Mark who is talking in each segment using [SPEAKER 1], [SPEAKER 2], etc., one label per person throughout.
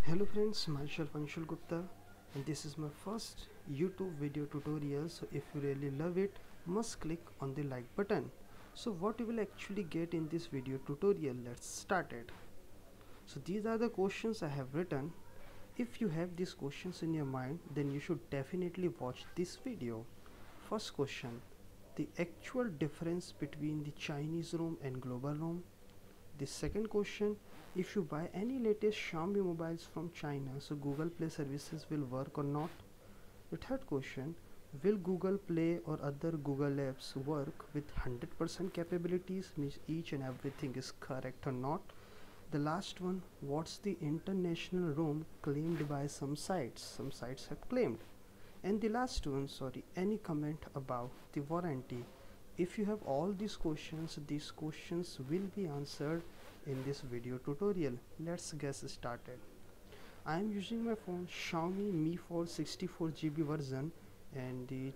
[SPEAKER 1] Hello friends, myself Anshul Gupta and this is my first YouTube video tutorial, so if you really love it, must click on the like button. So what you will actually get in this video tutorial, let's start it. So these are the questions I have written. If you have these questions in your mind, then you should definitely watch this video. First question, the actual difference between the Chinese ROM and global ROM. The second question, if you buy any latest Xiaomi mobiles from China, so Google Play services will work or not? The third question, will Google Play or other Google apps work with 100% capabilities, means each and everything is correct or not? The last one, what's the international ROM claimed by some sites? Some sites have claimed. And the last one, sorry, any comment about the warranty? If you have all these questions will be answered in this video tutorial. Let's get started. I am using my phone Xiaomi Mi Fold 64GB version, and the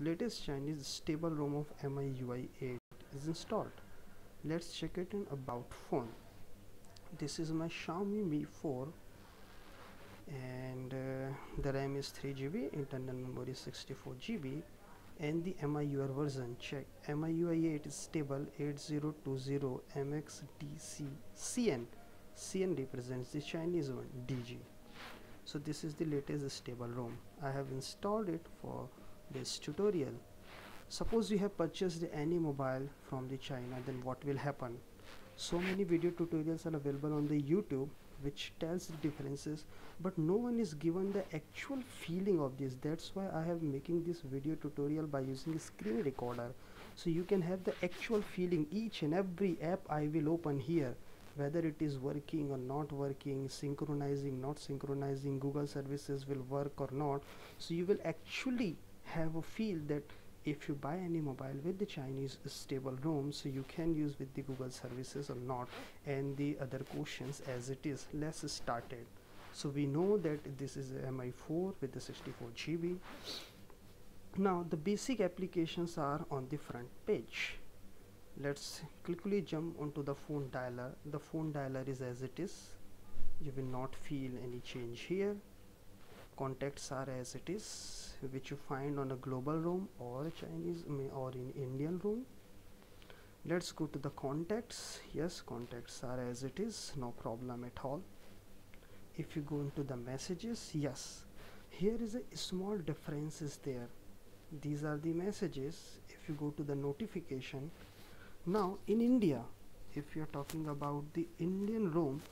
[SPEAKER 1] latest Chinese stable ROM of MIUI 8 is installed. Let's check it in about phone. This is my Xiaomi Mi 4 and the RAM is 3GB, internal memory 64GB, and the MIUI version, check, MIUI 8 is stable 8020 MXDC CN represents the Chinese one, DG. So this is the latest stable ROM. I have installed it for this tutorial. Suppose you have purchased any mobile from the China, then what will happen? So many video tutorials are available on the YouTube which tells the differences, but no one is given the actual feeling of this. That's why I have making this video tutorial by using a screen recorder, so you can have the actual feeling. Each and every app I will open here, whether it is working or not working, synchronizing, not synchronizing, Google services will work or not, so you will actually have a feel that if you buy any mobile with the Chinese stable ROM, so you can use with the Google services or not, and the other questions as it is. Let's start it. So we know that this is a MI4 with the 64GB. Now the basic applications are on the front page. Let's quickly jump onto the phone dialer. The phone dialer is as it is. You will not feel any change here. Contacts are as it is, which you find on a global ROM or Chinese or in Indian ROM. Let's go to the contacts. Yes, contacts are as it is, no problem at all. If you go into the messages, yes, here is a small difference is there. These are the messages. If you go to the notification, now in India, if you are talking about the Indian ROM,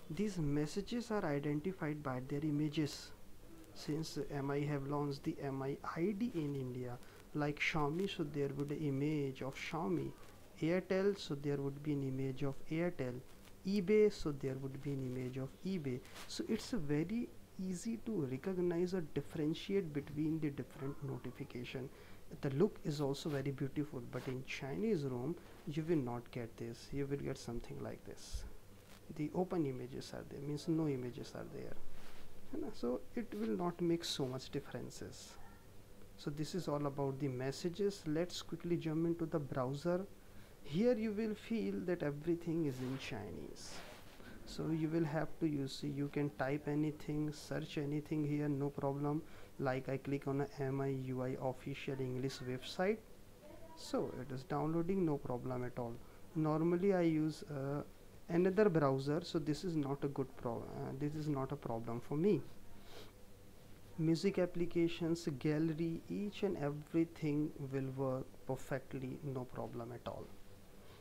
[SPEAKER 1] these messages are identified by their images. Since MI have launched the MI ID in India, like Xiaomi, so there would be image of Xiaomi. Airtel, so there would be an image of Airtel. eBay, so there would be an image of eBay. So it's a very easy to recognize or differentiate between the different notification. The look is also very beautiful, but in Chinese ROM you will not get this. You will get something like this. The open images are there, means no images are there. So it will not make so much differences. So this is all about the messages. Let's quickly jump into the browser. Here you will feel that everything is in Chinese, so you will have to use, you can type anything, search anything here, no problem. Like I click on a MIUI official English website, so it is downloading, no problem at all. Normally I use another browser, so this is not a this is not a problem for me. Music applications, gallery, each and everything will work perfectly, no problem at all.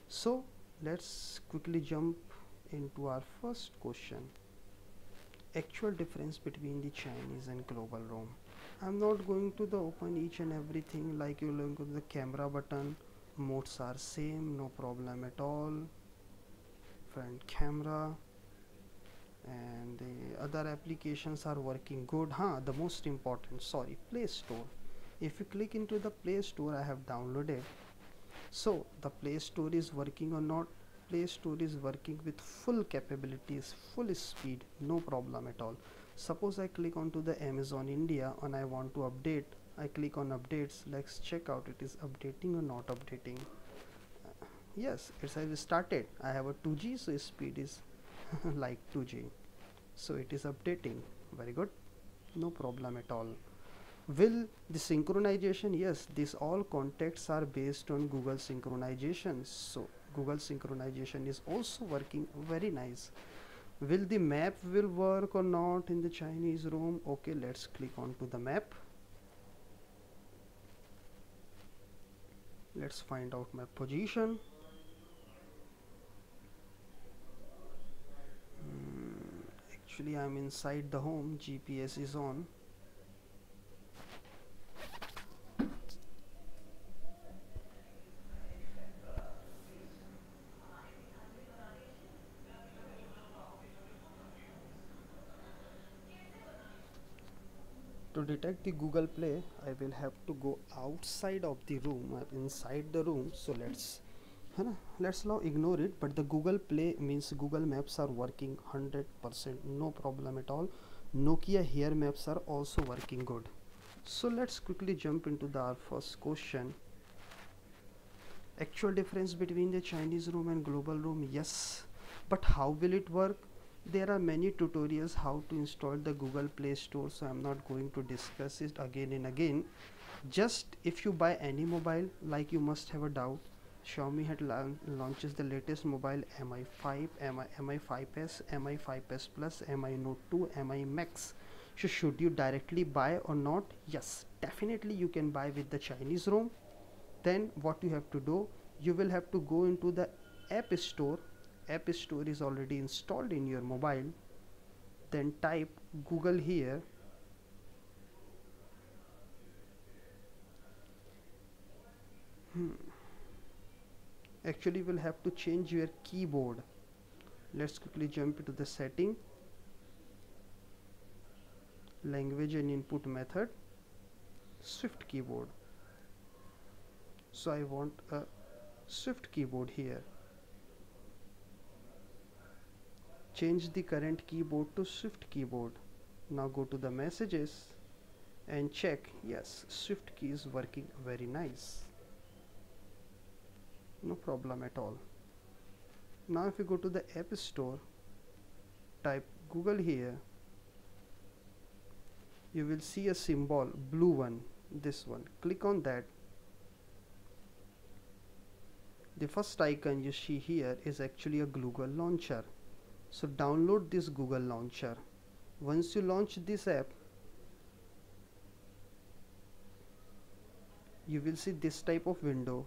[SPEAKER 1] So let's quickly jump into our first question, actual difference between the Chinese and global ROM. I'm not going to the open each and everything, like you look at the camera button, modes are same, no problem at all. Front camera and the other applications are working good. The most important, sorry, Play Store. If you click into the Play Store, I have downloaded, so the Play Store is working or not? Play Store is working with full capabilities, full speed, no problem at all. Suppose I click onto the Amazon India and I want to update, I click on updates. Let's check out it is updating or not updating. Yes, it has started. I have a 2G, so speed is like 2G. so it is updating. Very good, no problem at all. Will the synchronization, yes, these all contacts are based on Google synchronization, so Google synchronization is also working very nice. Will the map will work or not in the Chinese room? Okay, let's click on to the map. Let's find out my position. Actually I'm inside the home, GPS is on. To detect the Google Play, I will have to go outside of the room. I'm inside the room, so let's now ignore it. But the Google Play means Google Maps are working 100%, no problem at all. Nokia Here Maps are also working good. So let's quickly jump into our first question. Actual difference between the Chinese room and global room, yes, but how will it work? There are many tutorials how to install the Google Play Store, so I'm not going to discuss it again and again. Just if you buy any mobile, like you must have a doubt, Xiaomi had launches the latest mobile Mi 5, Mi 5s, Mi 5s Plus, Mi Note 2, Mi Max. So should you directly buy or not? Yes, definitely you can buy with the Chinese ROM. Then what you have to do, you will have to go into the App Store. App Store is already installed in your mobile. Then type Google here. Actually will have to change your keyboard. Let's quickly jump into the setting, language and input method, Swift keyboard. So I want a Swift keyboard here. Change the current keyboard to Swift keyboard. Now go to the messages and check, yes, Swift key is working very nice, no problem at all. Now if you go to the App Store, type Google here, you will see a symbol, blue one, this one. Click on that. The first icon you see here is actually a Google launcher. So download this Google launcher. Once you launch this app, you will see this type of window.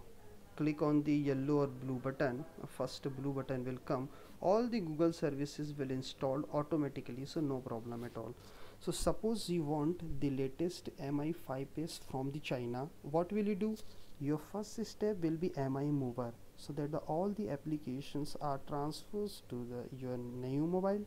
[SPEAKER 1] Click on the yellow or blue button. First blue button will come. All the Google services will install automatically, so no problem at all. So suppose you want the latest Mi 5s from the China, what will you do? Your first step will be Mi Mover, so that all the applications are transferred to your new mobile.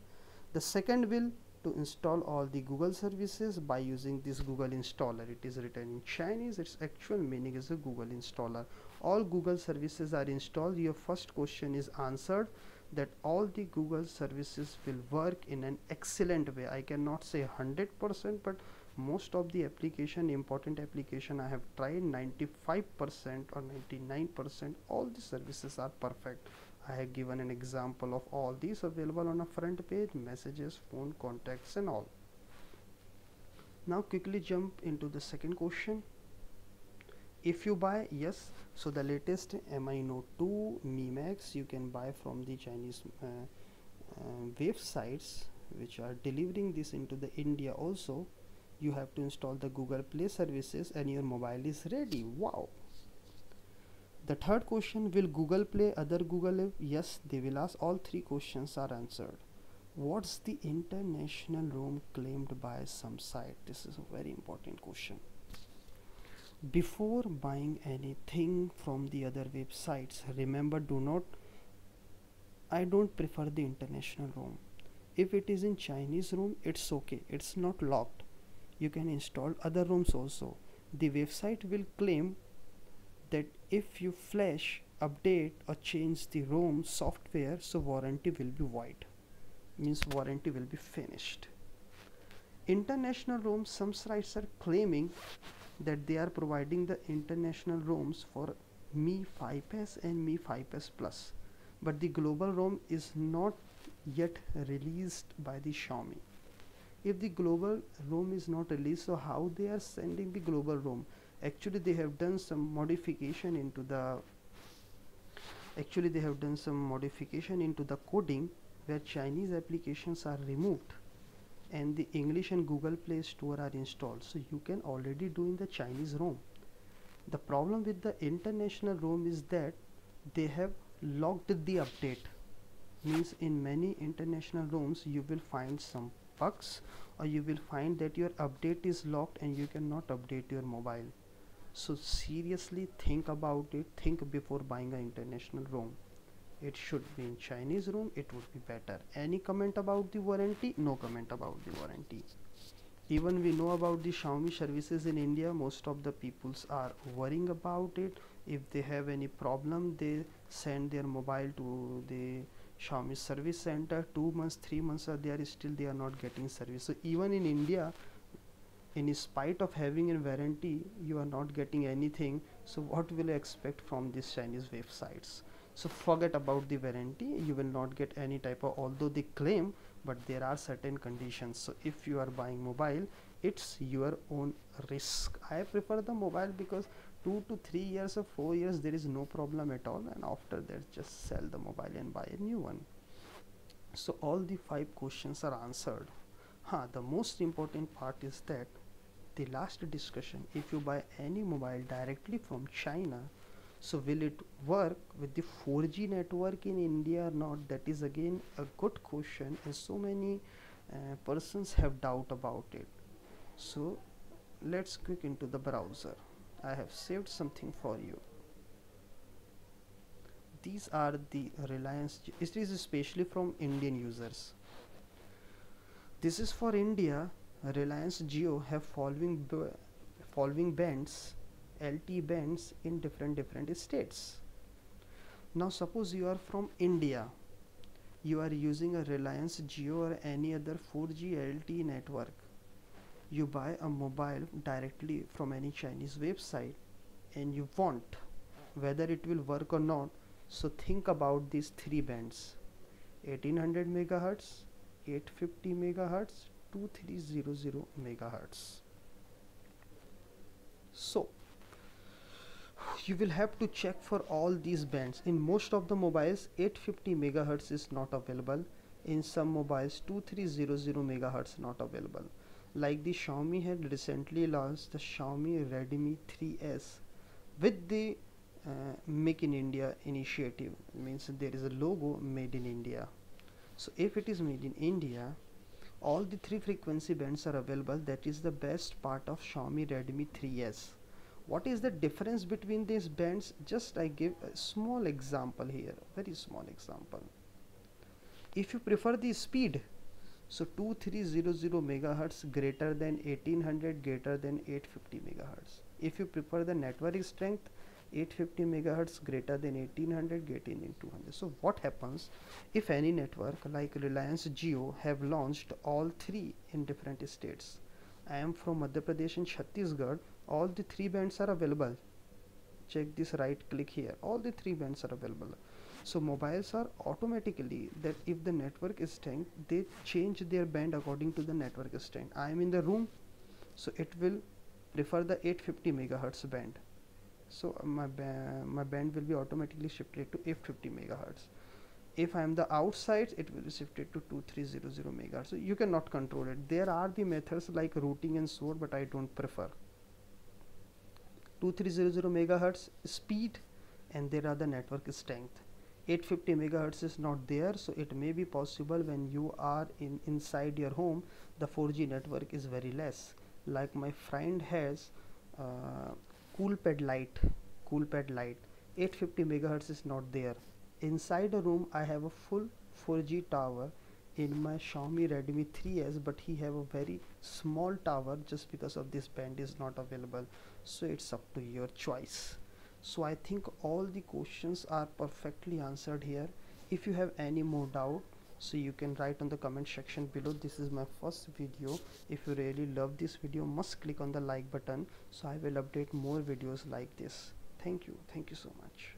[SPEAKER 1] The second will to install all the Google services by using this Google installer. It is written in Chinese, its actual meaning is a Google installer. All Google services are installed. Your first question is answered, that all the Google services will work in an excellent way. I cannot say 100%, but most of the important application I have tried, 95% or 99%, all the services are perfect. I have given an example of all these available on a front page, messages, phone, contacts and all. Now quickly jump into the second question. If you buy, yes, so the latest Mi Note 2, Mi Max you can buy from the Chinese websites which are delivering this into the India also. You have to install the Google Play services and your mobile is ready. Wow. The third question, will Google Play other Google app? Yes, they will ask. All three questions are answered. What's the international ROM claimed by some site? This is a very important question. Before buying anything from the other websites, remember, I don't prefer the international ROM. If it is in Chinese ROM, it's okay, it's not locked. You can install other ROMs also. The website will claim that if you flash, update or change the ROM software, so warranty will be void, means warranty will be finished. International ROMs, some sites are claiming that they are providing the international ROMs for Mi 5s and Mi 5s Plus, but the global ROM is not yet released by the Xiaomi. If the global ROM is not released, so how they are sending the global ROM? Actually they have done some modification into the coding, where Chinese applications are removed and the English and Google Play Store are installed, so you can already do in the Chinese ROM. The problem with the international ROM is that they have locked the update. Means in many international ROMs you will find some bugs, or you will find that your update is locked and you cannot update your mobile. So seriously think about it, think before buying an international ROM. It should be in Chinese ROM, it would be better. Any comment about the warranty? No comment about the warranty. Even we know about the Xiaomi services in India, most of the peoples are worrying about it. If they have any problem, they send their mobile to the Xiaomi service center. 2 months, 3 months are there, still they are not getting service. So even in India, in spite of having a warranty, you are not getting anything. So what will you expect from these Chinese websites? So forget about the warranty, you will not get any type of, although they claim, but there are certain conditions. So if you are buying mobile, it's your own risk. I prefer the mobile because 2 to 3 years or 4 years there is no problem at all, and after that just sell the mobile and buy a new one. So all the 5 questions are answered. The most important part is that the last discussion, if you buy any mobile directly from China, so will it work with the 4G network in India or not? That is again a good question, and so many persons have doubt about it. So let's click into the browser. I have saved something for you. These are the Reliance, it is especially from Indian users. This is for India. Reliance Jio have following bands, LTE bands in different states. Now suppose you are from India, you are using a Reliance Jio or any other 4G LTE network. You buy a mobile directly from any Chinese website and you want whether it will work or not. So think about these 3 bands: 1800 megahertz, 850 megahertz, 2300 megahertz. So you will have to check for all these bands. In most of the mobiles 850 megahertz is not available. In some mobiles 2300 megahertz not available. Like the Xiaomi had recently launched the Xiaomi Redmi 3S with the Make in India initiative. Means there is a logo made in India. So if it is made in India, all the 3 frequency bands are available. That is the best part of Xiaomi Redmi 3S. What is the difference between these bands? Just I give a small example here, very small example. If you prefer the speed, so 2300 megahertz greater than 1800 greater than 850 megahertz. If you prefer the network strength, 850 megahertz greater than 1800 greater than 200. So what happens if any network like Reliance Jio have launched all 3 in different states? I am from Madhya Pradesh and Chhattisgarh. All the 3 bands are available. Check this, right click here, all the 3 bands are available. So mobiles are automatically, that if the network is strength, they change their band according to the network strength. I am in the room, so it will prefer the 850 megahertz band. So my band will be automatically shifted to 850 megahertz. If I am the outside, it will be shifted to 2300 megahertz. So you cannot control it. There are the methods like routing and so on, but I don't prefer. 2300 megahertz speed, and there are the network strength. 850 megahertz is not there, so it may be possible when you are inside your home, the 4G network is very less. Like my friend has Coolpad Lite, 850 megahertz is not there. Inside a room I have a full 4G tower in my Xiaomi Redmi 3S, but he have a very small tower just because of this band is not available. So it's up to your choice. So I think all the questions are perfectly answered here. If you have any more doubt, so you can write on the comment section below. This is my first video. If you really love this video, must click on the like button, so I will update more videos like this. Thank you so much.